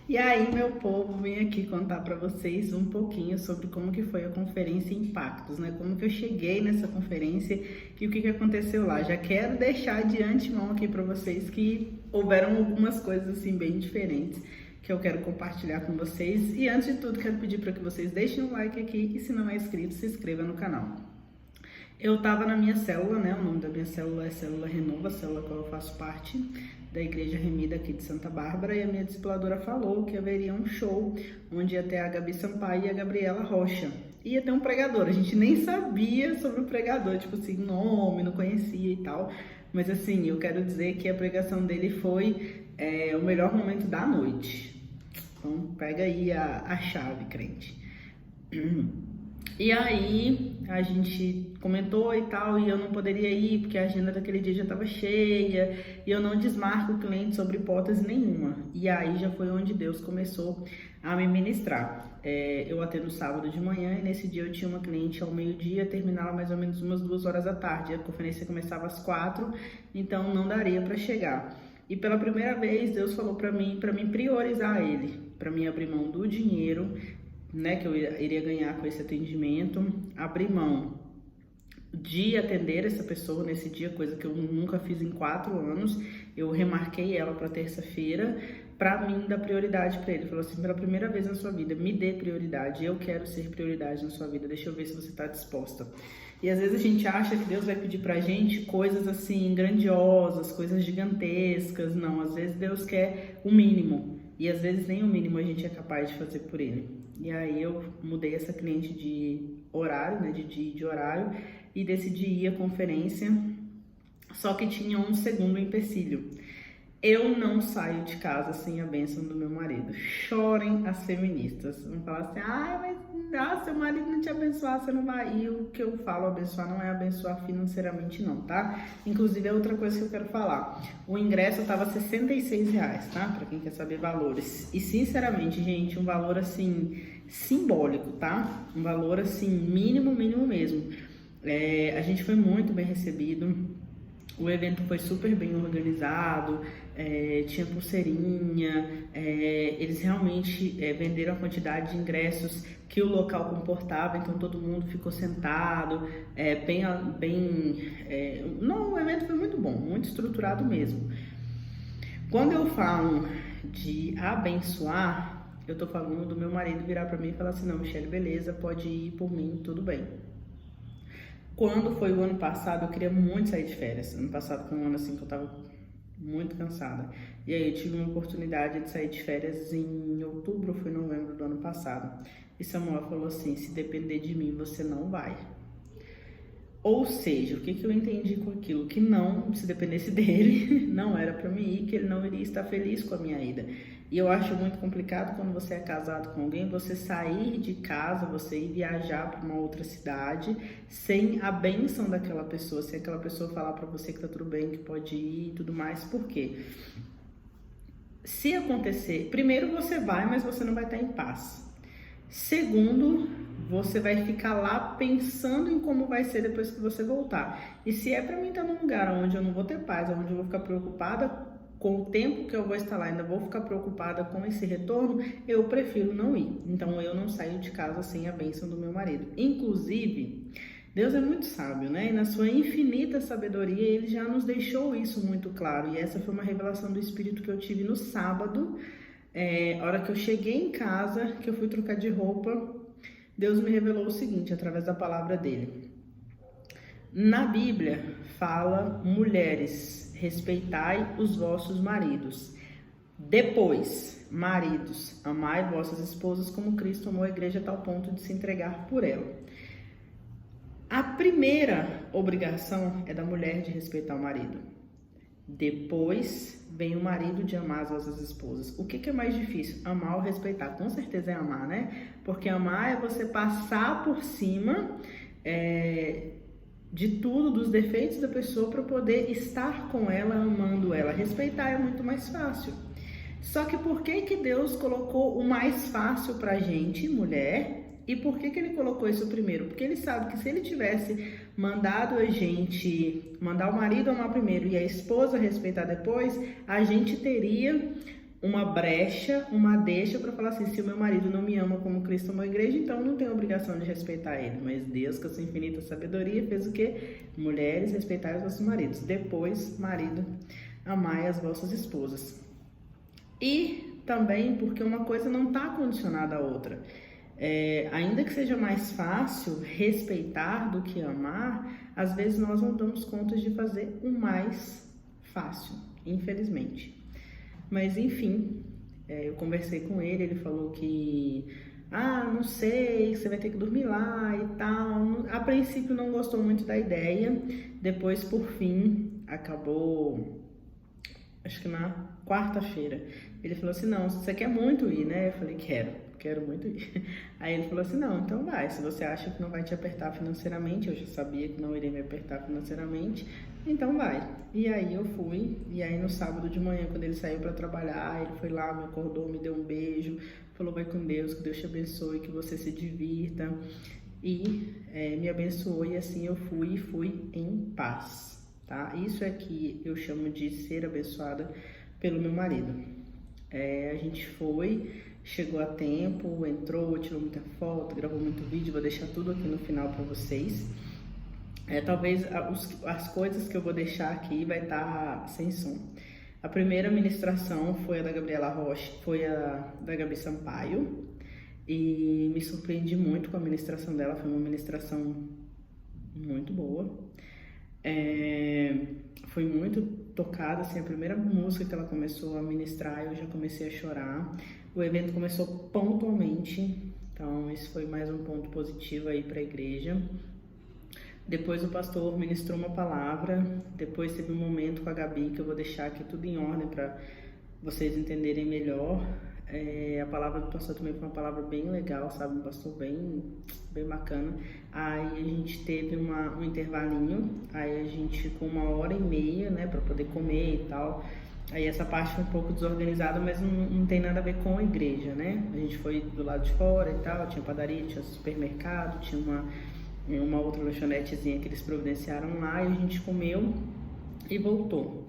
E aí, meu povo, vim aqui contar para vocês um pouquinho sobre como que foi a conferência Impactos, né? Como que eu cheguei nessa conferência e o que que aconteceu lá. Já quero deixar de antemão aqui para vocês que houveram algumas coisas assim bem diferentes que eu quero compartilhar com vocês. E antes de tudo, quero pedir para que vocês deixem um like aqui e se não é inscrito, se inscreva no canal. Eu estava na minha célula, né? O nome da minha célula é Célula Renova, a célula qual eu faço parte, da Igreja Remida aqui de Santa Bárbara, e a minha discipuladora falou que haveria um show onde ia ter a Gabi Sampaio e a Gabriela Rocha. Ia ter um pregador, a gente nem sabia sobre o pregador, tipo assim, nome, não conhecia e tal. Mas assim, eu quero dizer que a pregação dele foi o melhor momento da noite. Então pega aí a chave, crente. E aí a gente comentou e tal, e eu não poderia ir porque a agenda daquele dia já estava cheia, e eu não desmarco o cliente sobre hipótese nenhuma. E aí já foi onde Deus começou a me ministrar. Eu atendo sábado de manhã, e nesse dia eu tinha uma cliente ao meio-dia, terminava mais ou menos umas 2 horas da tarde. A conferência começava às 4, então não daria para chegar. E pela primeira vez Deus falou para mim priorizar ele, para mim abrir mão do dinheiro, né, que eu iria ganhar com esse atendimento, abrir mão de atender essa pessoa nesse dia, coisa que eu nunca fiz em 4 anos. Eu remarquei ela para terça-feira, para mim dar prioridade para ele. Falou assim: pela primeira vez na sua vida, me dê prioridade, eu quero ser prioridade na sua vida, deixa eu ver se você está disposta. E às vezes a gente acha que Deus vai pedir pra gente coisas assim grandiosas, coisas gigantescas. Não, às vezes Deus quer o mínimo, e às vezes nem o mínimo a gente é capaz de fazer por ele. E aí eu mudei essa cliente de horário, né, de dia e de horário, e decidi ir à conferência, só que tinha um segundo empecilho. Eu não saio de casa sem a bênção do meu marido. Chorem as feministas. Vão falar assim: mas seu marido não te abençoar, você não vai. E o que eu falo abençoar não é abençoar financeiramente não, tá? Inclusive é outra coisa que eu quero falar. O ingresso estava R$66, tá? Pra quem quer saber valores. E sinceramente, gente, um valor assim simbólico, tá? Um valor assim mínimo mesmo. A gente foi muito bem recebido. O evento foi super bem organizado, tinha pulseirinha, eles realmente venderam a quantidade de ingressos que o local comportava, então todo mundo ficou sentado, não, o evento foi muito bom, muito estruturado mesmo. Quando eu falo de abençoar, eu tô falando do meu marido virar para mim e falar assim: não, Michele, beleza, pode ir por mim, tudo bem. Quando foi o ano passado, eu queria muito sair de férias. Ano passado foi um ano assim que eu tava muito cansada. E aí eu tive uma oportunidade de sair de férias em outubro, foi novembro do ano passado. E Samuel falou assim: se depender de mim, você não vai. Ou seja, o que eu entendi com aquilo? Que não, se dependesse dele, não era para mim ir, que ele não iria estar feliz com a minha ida. E eu acho muito complicado quando você é casado com alguém, você sair de casa, você ir viajar para uma outra cidade, sem a bênção daquela pessoa, sem aquela pessoa falar para você que tá tudo bem, que pode ir e tudo mais. Por quê? Se acontecer, primeiro você vai, mas você não vai estar em paz. Segundo, você vai ficar lá pensando em como vai ser depois que você voltar. E se é pra mim estar num lugar onde eu não vou ter paz, onde eu vou ficar preocupada com o tempo que eu vou estar lá, ainda vou ficar preocupada com esse retorno, eu prefiro não ir. Então eu não saio de casa sem a bênção do meu marido. Inclusive, Deus é muito sábio, né? E na sua infinita sabedoria, Ele já nos deixou isso muito claro. E essa foi uma revelação do Espírito que eu tive no sábado. A hora que eu cheguei em casa, que eu fui trocar de roupa, Deus me revelou o seguinte, através da palavra dele. Na Bíblia fala: mulheres, respeitai os vossos maridos. Depois, maridos, amai vossas esposas como Cristo amou a igreja a tal ponto de se entregar por ela. A primeira obrigação é da mulher de respeitar o marido. Depois vem o marido de amar as vossas esposas. O que é mais difícil? Amar ou respeitar? Com certeza é amar, né? Porque amar é você passar por cima de tudo, dos defeitos da pessoa, para poder estar com ela, amando ela. Respeitar é muito mais fácil. Só que por que Deus colocou o mais fácil pra gente, mulher? E por que Ele colocou isso primeiro? Porque Ele sabe que se Ele tivesse mandar o marido amar primeiro e a esposa respeitar depois, a gente teria uma brecha, uma deixa para falar assim, se o meu marido não me ama como Cristo amou a igreja, então eu não tenho obrigação de respeitar ele. Mas Deus, com a sua infinita sabedoria, fez o quê? Mulheres, respeitai os vossos maridos. Depois, marido, amai as vossas esposas. E também porque uma coisa não está condicionada à outra. Ainda que seja mais fácil respeitar do que amar, às vezes nós não damos conta de fazer o mais fácil, infelizmente. Mas enfim, eu conversei com ele, ele falou que, não sei, você vai ter que dormir lá e tal. A princípio não gostou muito da ideia, depois por fim acabou, acho que na quarta-feira, ele falou assim, não, você quer muito ir, né? Eu falei, quero muito ir. Aí ele falou assim, não, então vai, se você acha que não vai te apertar financeiramente, eu já sabia que não iria me apertar financeiramente, então vai. E aí eu fui, e aí no sábado de manhã, quando ele saiu para trabalhar, ele foi lá, me acordou, me deu um beijo, falou, vai com Deus, que Deus te abençoe, que você se divirta, e me abençoou, e assim eu fui em paz, tá? Isso é que eu chamo de ser abençoada pelo meu marido. A gente chegou a tempo, entrou, tirou muita foto, gravou muito vídeo, vou deixar tudo aqui no final para vocês. Talvez as coisas que eu vou deixar aqui vai estar sem som. A primeira ministração foi a da Gabriela Rocha, foi a da Gabi Sampaio, e me surpreendi muito com a ministração dela, foi uma ministração muito boa. Foi muito tocada, assim, a primeira música que ela começou a ministrar, eu já comecei a chorar. O evento começou pontualmente, então isso foi mais um ponto positivo aí para a igreja. Depois o pastor ministrou uma palavra, depois teve um momento com a Gabi, que eu vou deixar aqui tudo em ordem para vocês entenderem melhor. A palavra do pastor também foi uma palavra bem legal, sabe? Um pastor bem bacana. Aí a gente teve um intervalinho, aí a gente ficou 1h30, né, para poder comer e tal. Aí essa parte foi um pouco desorganizada, mas não tem nada a ver com a igreja, né? A gente foi do lado de fora e tal, tinha padaria, tinha supermercado, tinha uma outra lanchonetezinha que eles providenciaram lá, e a gente comeu e voltou.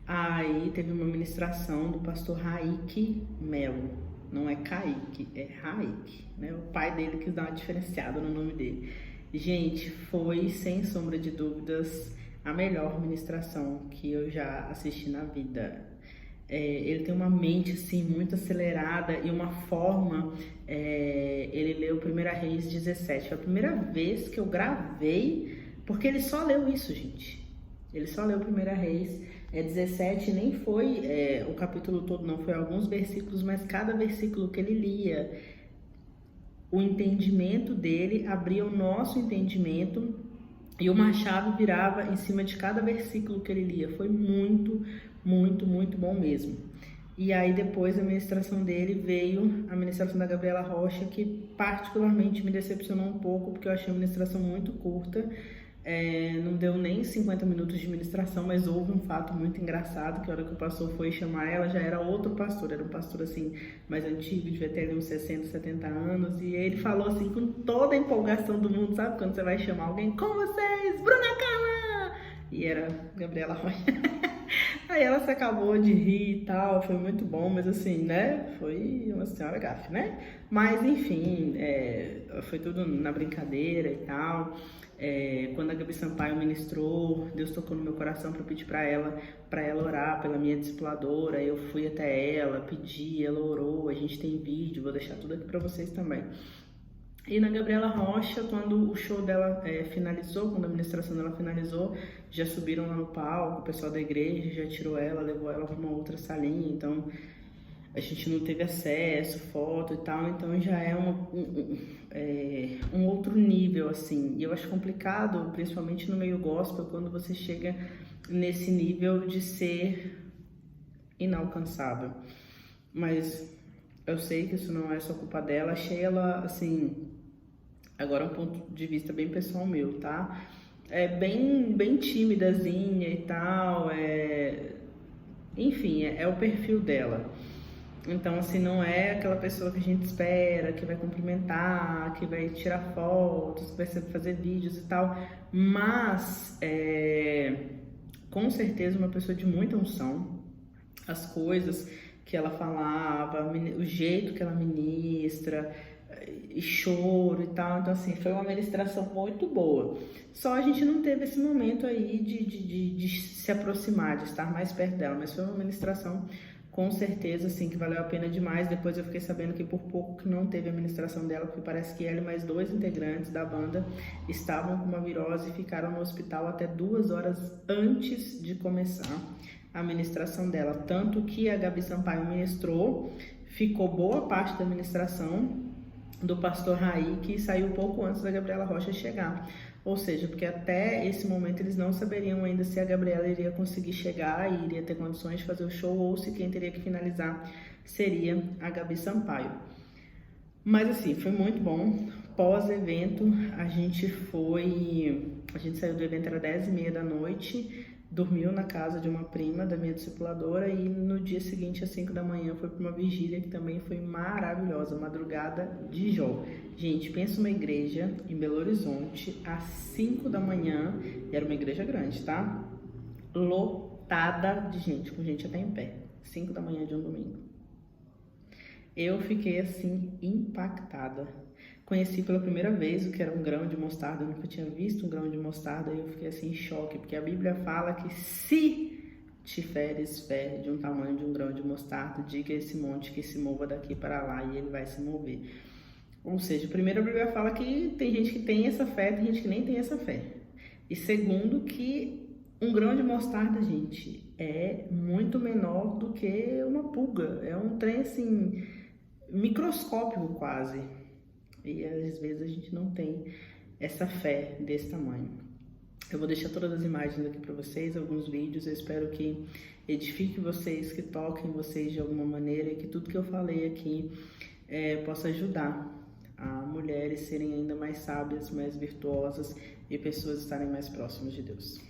Aí teve uma ministração do pastor Raik Melo, não é Kaique, é Raik, né? O pai dele quis dar uma diferenciada no nome dele. Gente, foi sem sombra de dúvidas a melhor ministração que eu já assisti na vida. Ele tem uma mente assim muito acelerada e uma forma. Ele leu 1 Reis 17, foi a primeira vez que eu gravei, porque ele só leu isso, gente. Ele só leu 1 Reis 17, nem foi o capítulo todo, não, foi alguns versículos, mas cada versículo que ele lia, o entendimento dele abria o nosso entendimento e uma chave virava em cima de cada versículo que ele lia. Foi muito, muito, muito bom mesmo. E aí depois a ministração dele veio a ministração da Gabriela Rocha, que particularmente me decepcionou um pouco, porque eu achei a ministração muito curta. Não deu nem 50 minutos de ministração, mas houve um fato muito engraçado, que a hora que o pastor foi chamar ela, já era outro pastor, era um pastor assim, mais antigo, devia ter ali uns 60, 70 anos, e ele falou assim, com toda a empolgação do mundo, sabe quando você vai chamar alguém, com vocês, Bruna Carla! E era Gabriela Rocha. Aí ela se acabou de rir e tal, foi muito bom, mas assim, né, foi uma senhora gafe, né? Mas enfim, foi tudo na brincadeira e tal. Quando a Gabi Sampaio ministrou, Deus tocou no meu coração para pedir para ela orar pela minha discipuladora. Eu fui até ela, pedi, ela orou, a gente tem vídeo, vou deixar tudo aqui para vocês também. E na Gabriela Rocha, quando o show dela finalizou, quando a ministração dela finalizou, já subiram lá no palco, o pessoal da igreja já tirou ela, levou ela para uma outra salinha, então a gente não teve acesso, foto e tal, então já é um outro nível, assim. E eu acho complicado, principalmente no meio gospel, quando você chega nesse nível de ser inalcançável. Mas eu sei que isso não é só culpa dela, achei ela, assim, agora um ponto de vista bem pessoal meu, tá? Bem timidazinha e tal, enfim, é o perfil dela. Então, assim, não é aquela pessoa que a gente espera, que vai cumprimentar, que vai tirar fotos, que vai fazer vídeos e tal, mas com certeza uma pessoa de muita unção. As coisas que ela falava, o jeito que ela ministra, e choro e tal. Então, assim, foi uma ministração muito boa. Só a gente não teve esse momento aí de se aproximar, de estar mais perto dela, mas foi uma ministração com certeza, assim, que valeu a pena demais. Depois eu fiquei sabendo que por pouco que não teve a ministração dela, porque parece que ela e mais 2 integrantes da banda estavam com uma virose e ficaram no hospital até 2 horas antes de começar a ministração dela. Tanto que a Gabi Sampaio ministrou, ficou boa parte da ministração do pastor Raí, que saiu pouco antes da Gabriela Rocha chegar. Ou seja, porque até esse momento eles não saberiam ainda se a Gabriela iria conseguir chegar e iria ter condições de fazer o show, ou se quem teria que finalizar seria a Gabi Sampaio. Mas assim, foi muito bom. Pós-evento, a gente saiu do evento, era 10h30 da noite, dormiu na casa de uma prima da minha discipuladora e no dia seguinte, às 5 da manhã, foi para uma vigília que também foi maravilhosa, madrugada de Jó. Gente, pensa uma igreja em Belo Horizonte, às 5 da manhã, e era uma igreja grande, tá? Lotada de gente, com gente até em pé, 5 da manhã de um domingo. Eu fiquei assim, impactada. Conheci pela primeira vez o que era um grão de mostarda, eu nunca tinha visto um grão de mostarda, e eu fiquei assim em choque, porque a Bíblia fala que se tiveres fé de um tamanho de um grão de mostarda, diga a esse monte que se mova daqui para lá e ele vai se mover. Ou seja, primeiro a Bíblia fala que tem gente que tem essa fé, tem gente que nem tem essa fé. E segundo, que um grão de mostarda, gente, é muito menor do que uma pulga, é um trem assim, microscópico quase. E às vezes a gente não tem essa fé desse tamanho. Eu vou deixar todas as imagens aqui para vocês, alguns vídeos. Eu espero que edifique vocês, que toquem vocês de alguma maneira, e que tudo que eu falei aqui possa ajudar a mulheres serem ainda mais sábias, mais virtuosas e pessoas estarem mais próximas de Deus.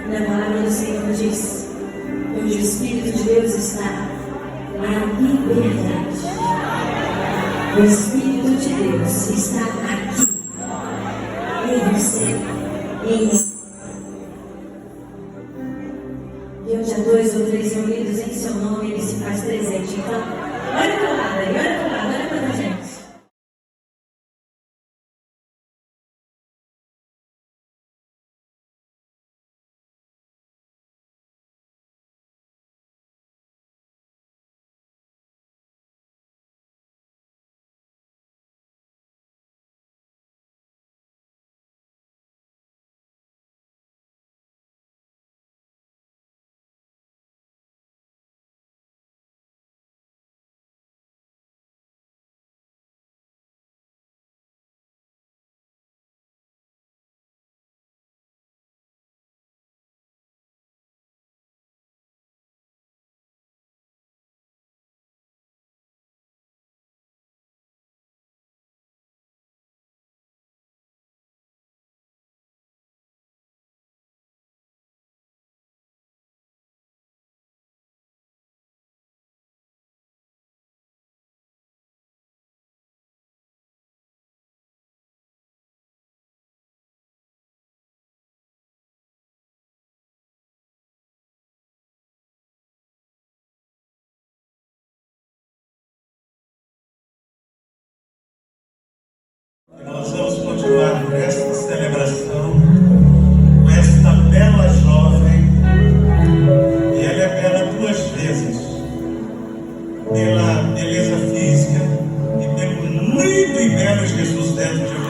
Na palavra do Senhor diz: onde o Espírito de Deus está, há liberdade. O Espírito de Deus está aqui, em você, em mim. E onde há 2 ou 3 reunidos em seu nome, ele se faz presente. Então, olha para o lado aí, olha para o lado, olha para a gente. Nós vamos continuar esta celebração com esta bela jovem, e ela é bela 2 vezes, pela beleza física e pelo lindo e belo Jesus dentro de